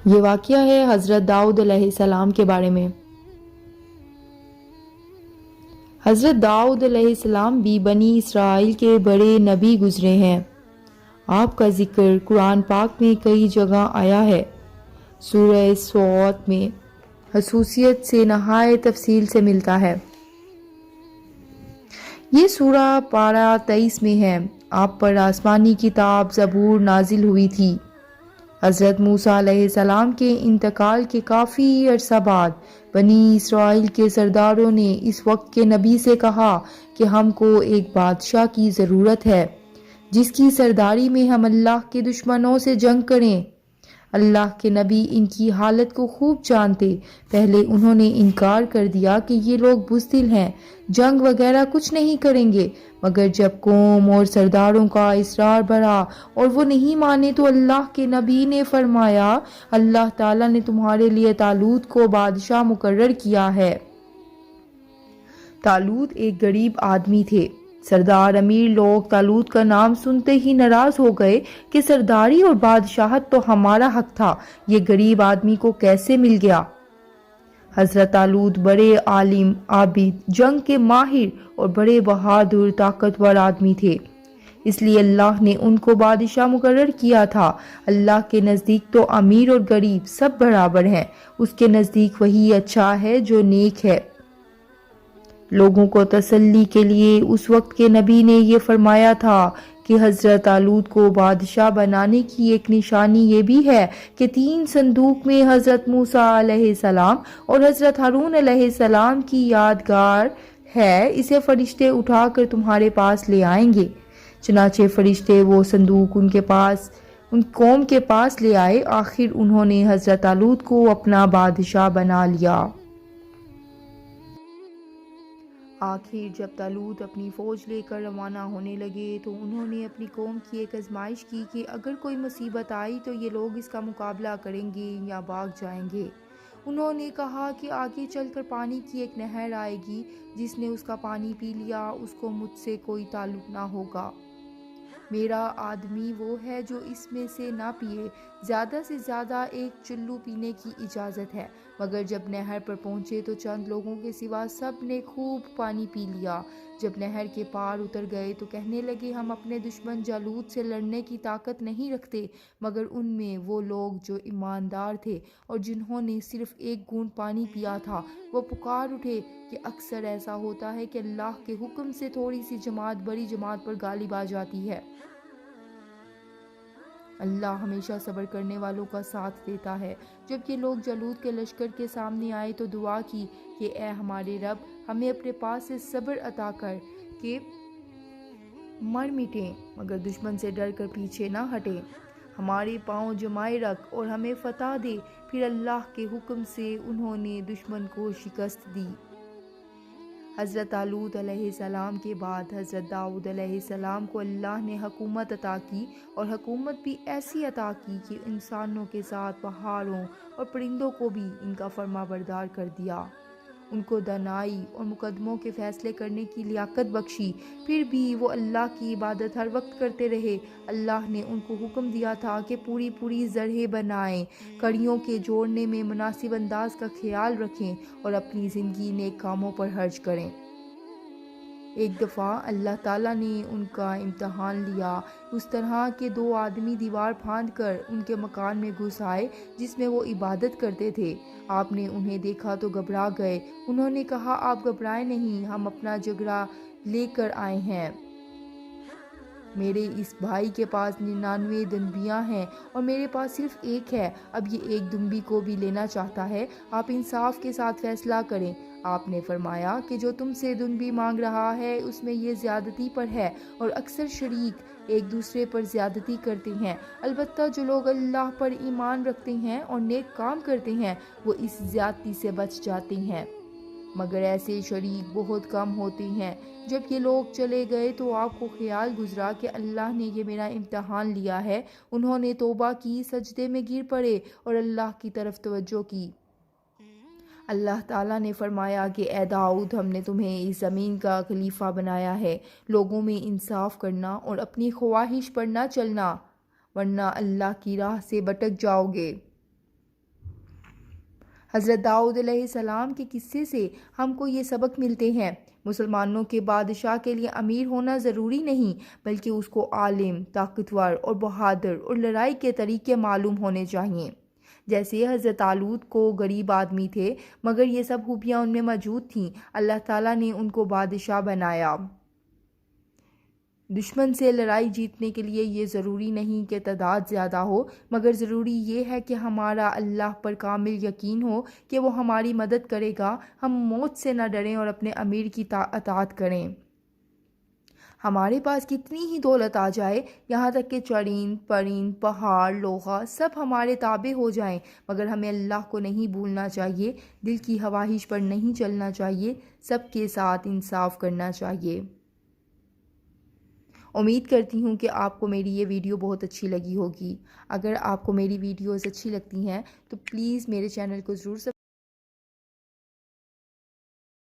یہ واقعہ ہے حضرت داؤد علیہ السلام کے بارے میں۔ حضرت داؤد علیہ السلام بھی بنی اسرائیل کے بڑے نبی گزرے ہیں۔ آپ کا ذکر قرآن پاک میں کئی جگہ آیا ہے۔ سورہ صوت میں خصوصیت سے نہایت تفصیل سے ملتا ہے۔ یہ سورہ پارہ 23 میں ہے۔ آپ پر آسمانی کتاب زبور نازل ہوئی تھی۔ حضرت موسیٰ علیہ السلام کے انتقال کے کافی عرصہ بعد بنی اسرائیل کے سرداروں نے اس وقت کے نبی سے کہا کہ ہم کو ایک بادشاہ کی ضرورت ہے جس کی سرداری میں ہم اللہ کے دشمنوں سے جنگ کریں۔ اللہ کے نبی ان کی حالت کو خوب جانتے۔ پہلے انہوں نے انکار کر دیا کہ یہ لوگ بزدل ہیں، جنگ وغیرہ کچھ نہیں کریں گے، مگر جب قوم اور سرداروں کا اصرار بڑھا اور وہ نہیں مانے تو اللہ کے نبی نے فرمایا، اللہ تعالیٰ نے تمہارے لیے طالوت کو بادشاہ مقرر کیا ہے۔ طالوت ایک غریب آدمی تھے۔ سردار امیر لوگ طالوت کا نام سنتے ہی ناراض ہو گئے کہ سرداری اور بادشاہت تو ہمارا حق تھا، یہ غریب آدمی کو کیسے مل گیا؟ حضرت طالوت بڑے عالم، عابد، جنگ کے ماہر اور بڑے بہادر طاقتور آدمی تھے، اس لیے اللہ نے ان کو بادشاہ مقرر کیا تھا۔ اللہ کے نزدیک تو امیر اور غریب سب برابر ہیں، اس کے نزدیک وہی اچھا ہے جو نیک ہے۔ لوگوں کو تسلی کے لیے اس وقت کے نبی نے یہ فرمایا تھا کہ حضرت طالوت کو بادشاہ بنانے کی ایک نشانی یہ بھی ہے کہ 3 صندوق میں حضرت موسیٰ علیہ السلام اور حضرت ہارون علیہ السلام کی یادگار ہے، اسے فرشتے اٹھا کر تمہارے پاس لے آئیں گے۔ چنانچہ فرشتے وہ صندوق ان قوم کے پاس لے آئے۔ آخر انہوں نے حضرت طالوت کو اپنا بادشاہ بنا لیا۔ آخر جب طالوت اپنی فوج لے کر روانہ ہونے لگے تو انہوں نے اپنی قوم کی ایک آزمائش کی کہ اگر کوئی مصیبت آئی تو یہ لوگ اس کا مقابلہ کریں گے یا بھاگ جائیں گے۔ انہوں نے کہا کہ آگے چل کر پانی کی ایک نہر آئے گی، جس نے اس کا پانی پی لیا اس کو مجھ سے کوئی تعلق نہ ہوگا۔ میرا آدمی وہ ہے جو اس میں سے نہ پیے، زیادہ سے زیادہ ایک چلو پینے کی اجازت ہے۔ مگر جب نہر پر پہنچے تو چند لوگوں کے سوا سب نے خوب پانی پی لیا۔ جب نہر کے پار اتر گئے تو کہنے لگے، ہم اپنے دشمن جالوت سے لڑنے کی طاقت نہیں رکھتے، مگر ان میں وہ لوگ جو ایماندار تھے اور جنہوں نے صرف ایک گھونٹ پانی پیا تھا وہ پکار اٹھے کہ اکثر ایسا ہوتا ہے کہ اللہ کے حکم سے تھوڑی سی جماعت بڑی جماعت پر غالب آ جاتی ہے۔ اللہ ہمیشہ صبر کرنے والوں کا ساتھ دیتا ہے۔ جب یہ لوگ جالوت کے لشکر کے سامنے آئے تو دعا کی کہ اے ہمارے رب، ہمیں اپنے پاس سے صبر عطا کر کہ مر مٹیں، مگر دشمن سے ڈر کر پیچھے نہ ہٹیں۔ ہمارے پاؤں جمائے رکھ اور ہمیں فتح دے۔ پھر اللہ کے حکم سے انہوں نے دشمن کو شکست دی۔ حضرت طالوت علیہ السلام کے بعد حضرت داؤد علیہ السلام کو اللہ نے حکومت عطا کی، اور حکومت بھی ایسی عطا کی کہ انسانوں کے ساتھ پہاڑوں اور پرندوں کو بھی ان کا فرما بردار کر دیا۔ ان کو دانائی اور مقدموں کے فیصلے کرنے کی لیاقت بخشی، پھر بھی وہ اللہ کی عبادت ہر وقت کرتے رہے۔ اللہ نے ان کو حکم دیا تھا کہ پوری زرعیں بنائیں، کڑیوں کے جوڑنے میں مناسب انداز کا خیال رکھیں اور اپنی زندگی نیک کاموں پر خرچ کریں۔ ایک دفعہ اللہ تعالیٰ نے ان کا امتحان لیا، اس طرح کہ 2 آدمی دیوار پھاند کر ان کے مکان میں گھس آئے جس میں وہ عبادت کرتے تھے۔ آپ نے انہیں دیکھا تو گھبرا گئے۔ انہوں نے کہا، آپ گھبرائیں نہیں، ہم اپنا جگرا لے کر آئے ہیں۔ میرے اس بھائی کے پاس 99 دنبیاں ہیں اور میرے پاس صرف ایک ہے، اب یہ ایک دنبی کو بھی لینا چاہتا ہے۔ آپ انصاف کے ساتھ فیصلہ کریں۔ آپ نے فرمایا کہ جو تم سے دنبی مانگ رہا ہے اس میں یہ زیادتی پر ہے، اور اکثر شریک ایک دوسرے پر زیادتی کرتے ہیں، البتہ جو لوگ اللہ پر ایمان رکھتے ہیں اور نیک کام کرتے ہیں وہ اس زیادتی سے بچ جاتے ہیں، مگر ایسے شریک بہت کم ہوتے ہیں۔ جب یہ لوگ چلے گئے تو آپ کو خیال گزرا کہ اللہ نے یہ میرا امتحان لیا ہے۔ انہوں نے توبہ کی، سجدے میں گر پڑے اور اللہ کی طرف توجہ کی۔ اللہ تعالیٰ نے فرمایا کہ اے داؤد، ہم نے تمہیں اس زمین کا خلیفہ بنایا ہے، لوگوں میں انصاف کرنا اور اپنی خواہش پر نہ چلنا، ورنہ اللہ کی راہ سے بھٹک جاؤ گے۔ حضرت داؤد علیہ السلام کے قصے سے ہم کو یہ سبق ملتے ہیں۔ مسلمانوں کے بادشاہ کے لیے امیر ہونا ضروری نہیں، بلکہ اس کو عالم، طاقتور اور بہادر اور لڑائی کے طریقے معلوم ہونے چاہیے۔ جیسے حضرت طالوت کو غریب آدمی تھے، مگر یہ سب خوبیاں ان میں موجود تھیں، اللہ تعالیٰ نے ان کو بادشاہ بنایا۔ دشمن سے لڑائی جیتنے کے لیے یہ ضروری نہیں کہ تعداد زیادہ ہو، مگر ضروری یہ ہے کہ ہمارا اللہ پر کامل یقین ہو کہ وہ ہماری مدد کرے گا۔ ہم موت سے نہ ڈریں اور اپنے امیر کی اطاعت کریں۔ ہمارے پاس کتنی ہی دولت آ جائے، یہاں تک کہ چرند، پرند، پہاڑ، لوہا سب ہمارے تابع ہو جائیں، مگر ہمیں اللہ کو نہیں بھولنا چاہیے، دل کی خواہش پر نہیں چلنا چاہیے، سب کے ساتھ انصاف کرنا چاہیے۔ امید کرتی ہوں کہ آپ کو میری یہ ویڈیو بہت اچھی لگی ہوگی۔ اگر آپ کو میری ویڈیوز اچھی لگتی ہیں تو پلیز میرے چینل کو ضرور